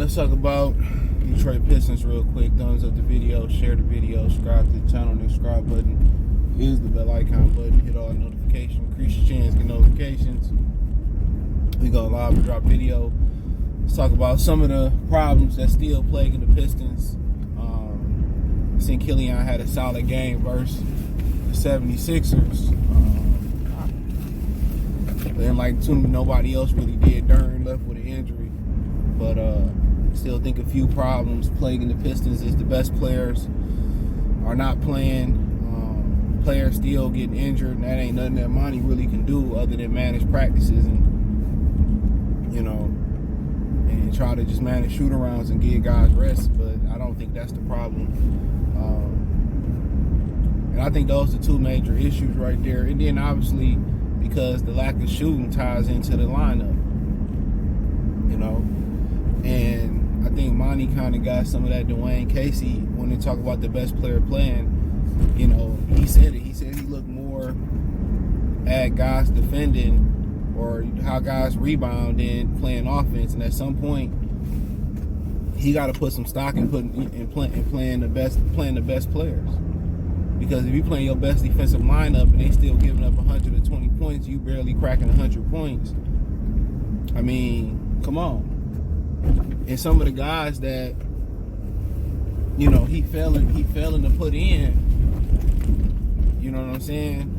let's talk about Detroit Pistons real quick. Thumbs up the video, share the video, subscribe to the channel. The subscribe button is the bell icon button. Hit all notifications, increase your chance to get notifications. We go live and drop video. Let's talk about some of the problems that still plaguing the Pistons. I think Killian had a solid game versus the 76ers. And like nobody else really did. Durn left with an injury. But still think a few problems plaguing the Pistons is the best players are not playing. Players still getting injured, and that ain't nothing that Monty really can do other than manage practices and try to just manage shoot-arounds and give guys rest. But I don't think that's the problem. And I think those are two major issues right there. And then obviously because the lack of shooting ties into the lineup, and I think Monty kind of got some of that Dwayne Casey when they talk about the best player playing. He said it. He said he looked more at guys defending or how guys rebound than playing offense. And at some point, he got to put some stock in playing the best players. Because if you playing your best defensive lineup and they still giving up 120 points, you barely cracking 100 points. I mean, come on. And some of the guys that he failing to put in, you know what I'm saying?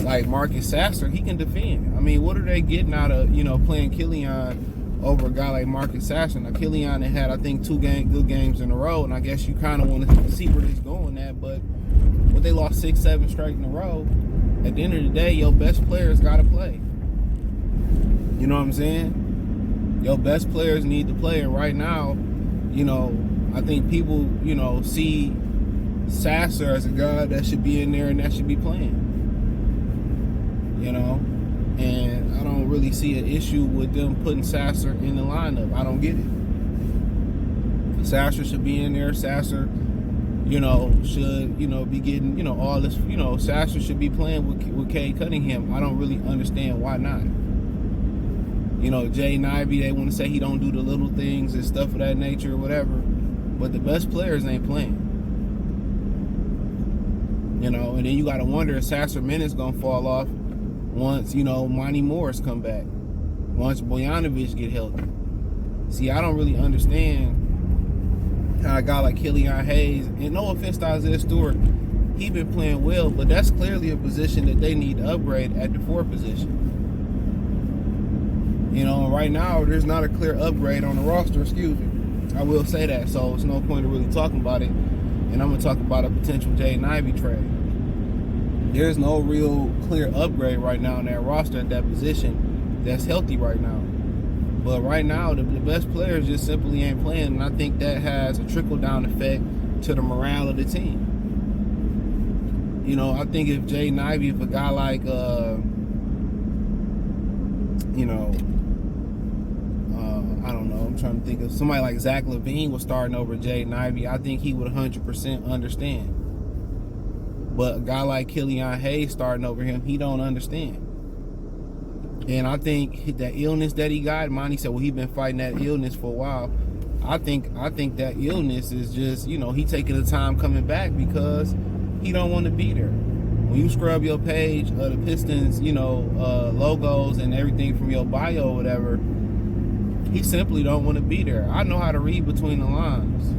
Like Marcus Sasser, he can defend. I mean, what are they getting out of playing Killian over a guy like Marcus Sasser? Now Killian had I think good games in a row, and I guess you kind of want to see where he's going at, but when they lost 6-7 straight in a row, at the end of the day, your best players got to play. You know what I'm saying? Your best players need to play, and right now, I think people, see Sasser as a guy that should be in there and that should be playing. And I don't really see an issue with them putting Sasser in the lineup. I don't get it. Sasser should be in there. Sasser, should, be getting, all this, Sasser should be playing with Cade Cunningham. I don't really understand why not. Jay Nivey, they want to say he don't do the little things and stuff of that nature or whatever, but the best players ain't playing. And then you got to wonder if Sasser minutes going to fall off once, Monty Morris come back, once Bojanovic get healthy. See, I don't really understand how a guy like Killian Hayes, and no offense to Isaiah Stewart, he been playing well, but that's clearly a position that they need to upgrade at the 4 position. Right now, there's not a clear upgrade on the roster, excuse me. I will say that, so it's no point in really talking about it. And I'm going to talk about a potential Jay Nivey trade. There's no real clear upgrade right now in that roster at that position that's healthy right now. But right now, the best players just simply ain't playing, and I think that has a trickle-down effect to the morale of the team. I think if Jay Nivey, if a guy like, I don't know, I'm trying to think of somebody like Zach LaVine was starting over Jay Nivey, I think he would 100% understand. But a guy like Killian Hayes starting over him, he don't understand. And I think that illness that he got, Monty said, well, he's been fighting that illness for a while. I think that illness is just, he taking the time coming back because he don't want to be there. When you scrub your page of the Pistons, logos and everything from your bio or whatever, he simply don't want to be there. I know how to read between the lines.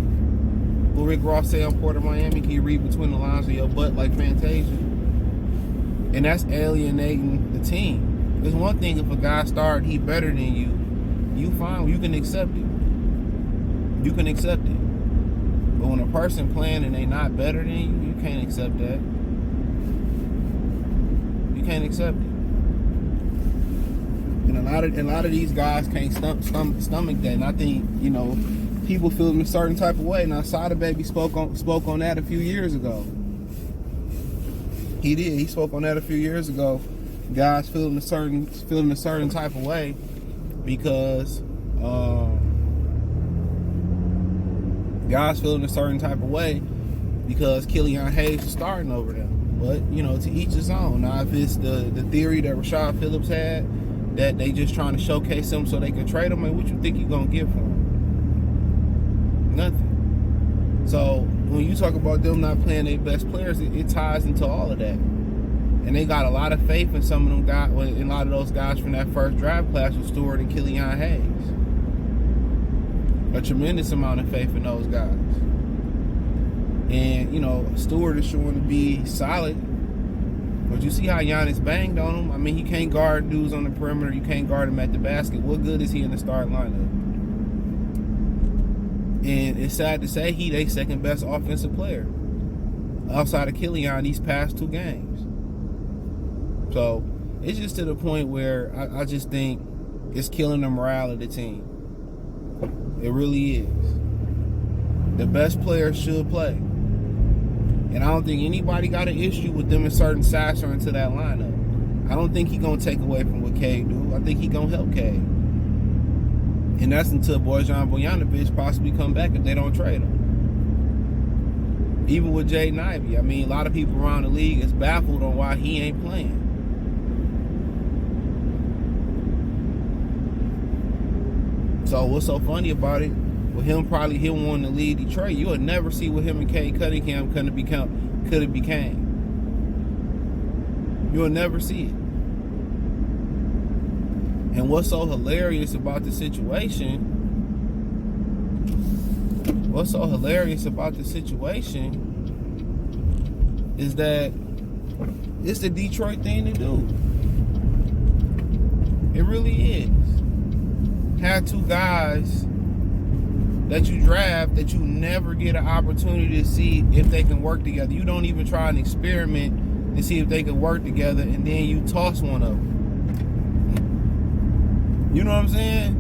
Will Rick Ross say on Port of Miami, can you read between the lines of your butt like Fantasia? And that's alienating the team. There's one thing if a guy started, he better than you fine, you can accept it. You can accept it. But when a person playing and they not better than you, you can't accept that. You can't accept it. And a lot of these guys can't stomach that. And I think, people feel in a certain type of way. Now, Sada Baby spoke on that a few years ago. He did. He spoke on that a few years ago. Guys feeling a certain type of way because Killian Hayes is starting over them. But to each his own. Now, if it's the theory that Rashad Phillips had, that they just trying to showcase him so they can trade him, and what you think you're gonna get for him? Nothing. So when you talk about them not playing their best players, it ties into all of that. And they got a lot of faith in some of them guys, in a lot of those guys from that first draft class with Stewart and Killian Hayes. A tremendous amount of faith in those guys. And, you know, Stewart is showing to be solid. But you see how Giannis banged on him? I mean, he can't guard dudes on the perimeter. You can't guard him at the basket. What good is he in the starting lineup? And it's sad to say he their second best offensive player outside of Killian these past 2 games. So it's just to the point where I just think it's killing the morale of the team. It really is. The best players should play. And I don't think anybody got an issue with them inserting Sasser into that lineup. I don't think he's going to take away from what Cade do. I think he's going to help Cade. And that's until Bojan Bogdanovic possibly come back if they don't trade him. Even with Jaden Ivey, I mean, a lot of people around the league is baffled on why he ain't playing. So what's so funny about it? With him wanting to lead Detroit, you would never see what him and Cade Cunningham could have became. You will never see it. And what's so hilarious about the situation? Is that it's the Detroit thing to do. It really is. Have 2 guys that you draft that you never get an opportunity to see if they can work together. You don't even try an experiment to see if they can work together, and then you toss one of them. You know what I'm saying?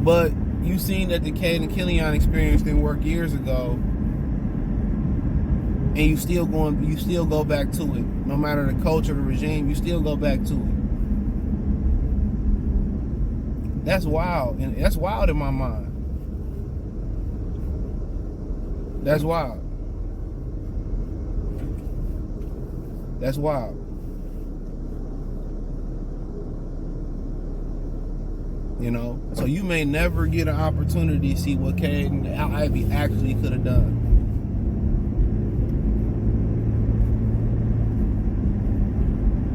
But you seen that the Cade and Killian experience didn't work years ago, and you still go back to it. No matter the coach or the regime, you still go back to it. That's wild, and that's wild in my mind. That's wild. That's wild. You know, so you may never get an opportunity to see what Cade and Ivey actually could have done.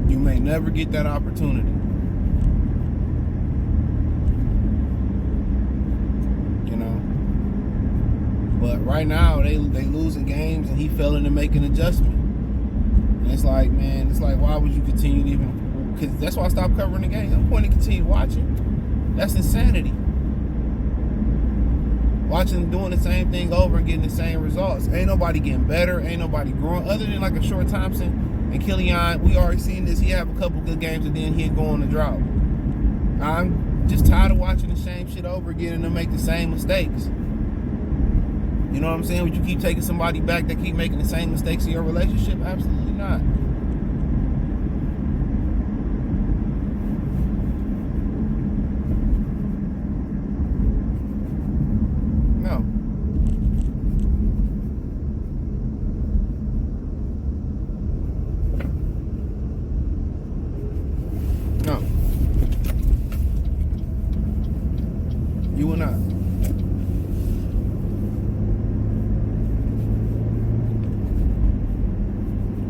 You may never get that opportunity. But right now, they losing games, and he fell into making an adjustment. And it's like, man, why would you continue to even? Because that's why I stopped covering the game. I'm going to continue watching. That's insanity. Watching them doing the same thing over and getting the same results. Ain't nobody getting better. Ain't nobody growing. Other than like a Short Thompson and Killian, we already seen this. He have a couple good games, and then he'd go on the drought. I'm just tired of watching the same shit over again and them make the same mistakes. You know what I'm saying? Would you keep taking somebody back that keep making the same mistakes in your relationship? Absolutely not. No. No. You will not.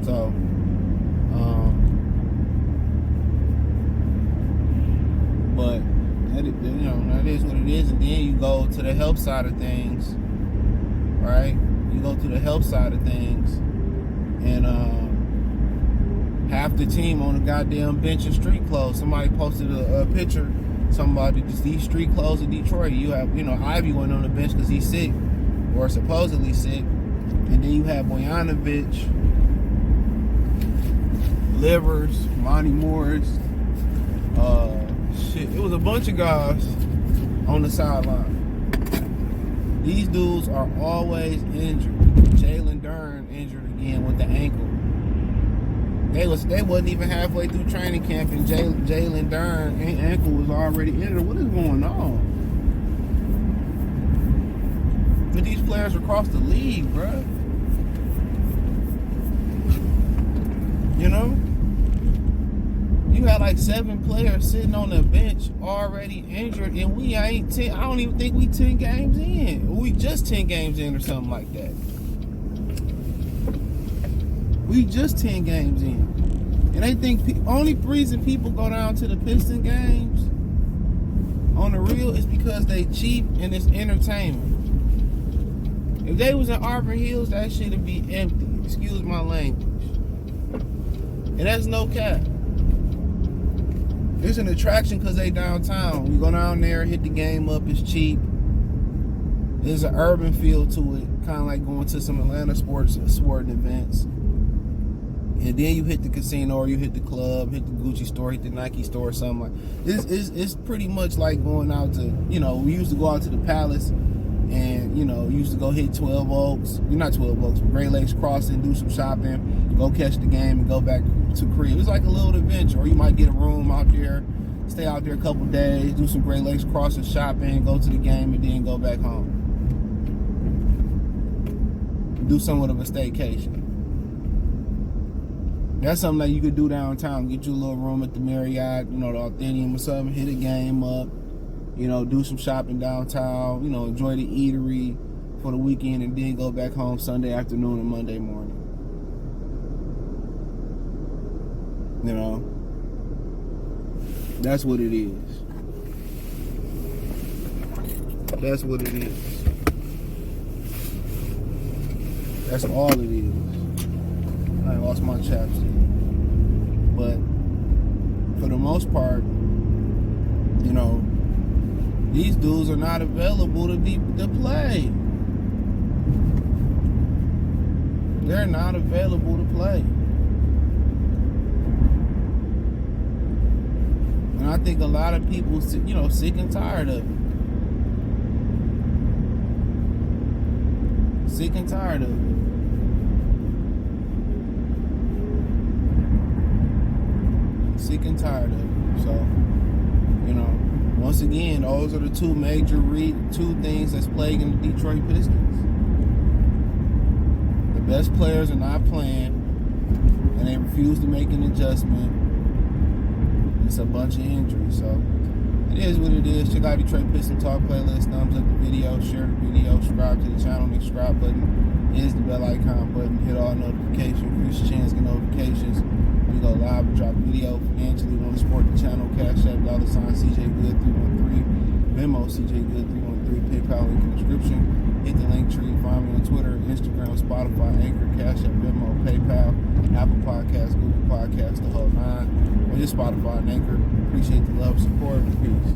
So, but that is what it is. And then you go to the health side of things, right? You go to the health side of things, and half the team on the goddamn bench in street clothes. Somebody posted a picture. Somebody just these street clothes in Detroit. You have, Ivy went on the bench because he's sick, or supposedly sick, and then you have Bogdanovic, Livers, Monty Morris, it was a bunch of guys on the sideline. These dudes are always injured. Jalen Dern injured again with the ankle. They wasn't even halfway through training camp, and Jalen Dern ankle was already injured. What is going on with these players across the league, bruh? You know, you had like 7 players sitting on the bench already injured, and we ain't 10. I don't even think we 10 games in. We just 10 games in or something like that. We just 10 games in. And they think only reason people go down to the Piston games on the real is because they cheap and it's entertainment. If they was in Auburn Hills, that shit would be empty. Excuse my language. And that's no cap. It's an attraction because they downtown. We go down there, hit the game up, it's cheap. There's an urban feel to it, kind of like going to some Atlanta sporting events. And then you hit the casino or you hit the club, hit the Gucci store, hit the Nike store, or something like this. It's pretty much like going out to, we used to go out to the Palace and, used to go hit 12 Oaks. Not 12 Oaks, but Great Lakes Crossing, do some shopping, go catch the game and go back to crib. It's like a little adventure. Or you might get a room out there, stay out there a couple days, do some Great Lakes Crossing shopping, go to the game, and then go back home. Do somewhat of a staycation. That's something that you could do downtown. Get you a little room at the Marriott, the Athenaeum or something, hit a game up, do some shopping downtown, enjoy the eatery for the weekend, and then go back home Sunday afternoon and Monday morning. That's what it is. That's what it is. That's all it is. I lost my chapstick. But for the most part, these dudes are not available to play. They're not available to play. And I think a lot of people, sick and tired of it. Sick and tired of it. Sick and tired of it. So, once again, those are the two major two things that's plaguing the Detroit Pistons. The best players are not playing, and they refuse to make an adjustment. It's a bunch of injuries, so it is what it is. Check out Detroit Piston Talk playlist. Thumbs up the video, share the video, subscribe to the channel. The subscribe button is the bell icon button. Hit all notifications, increase your chance to get notifications. We go live and drop video financially. Want to support the channel? Cash App, $CJ Good 313, Venmo CJ Good 313, PayPal link in the description. Hit the link tree. Find me on Twitter, Instagram, Spotify, Anchor, Cash App, Venmo, PayPal, Apple Podcasts, Google Podcasts, the whole nine. Or just Spotify and Anchor. Appreciate the love, support, peace.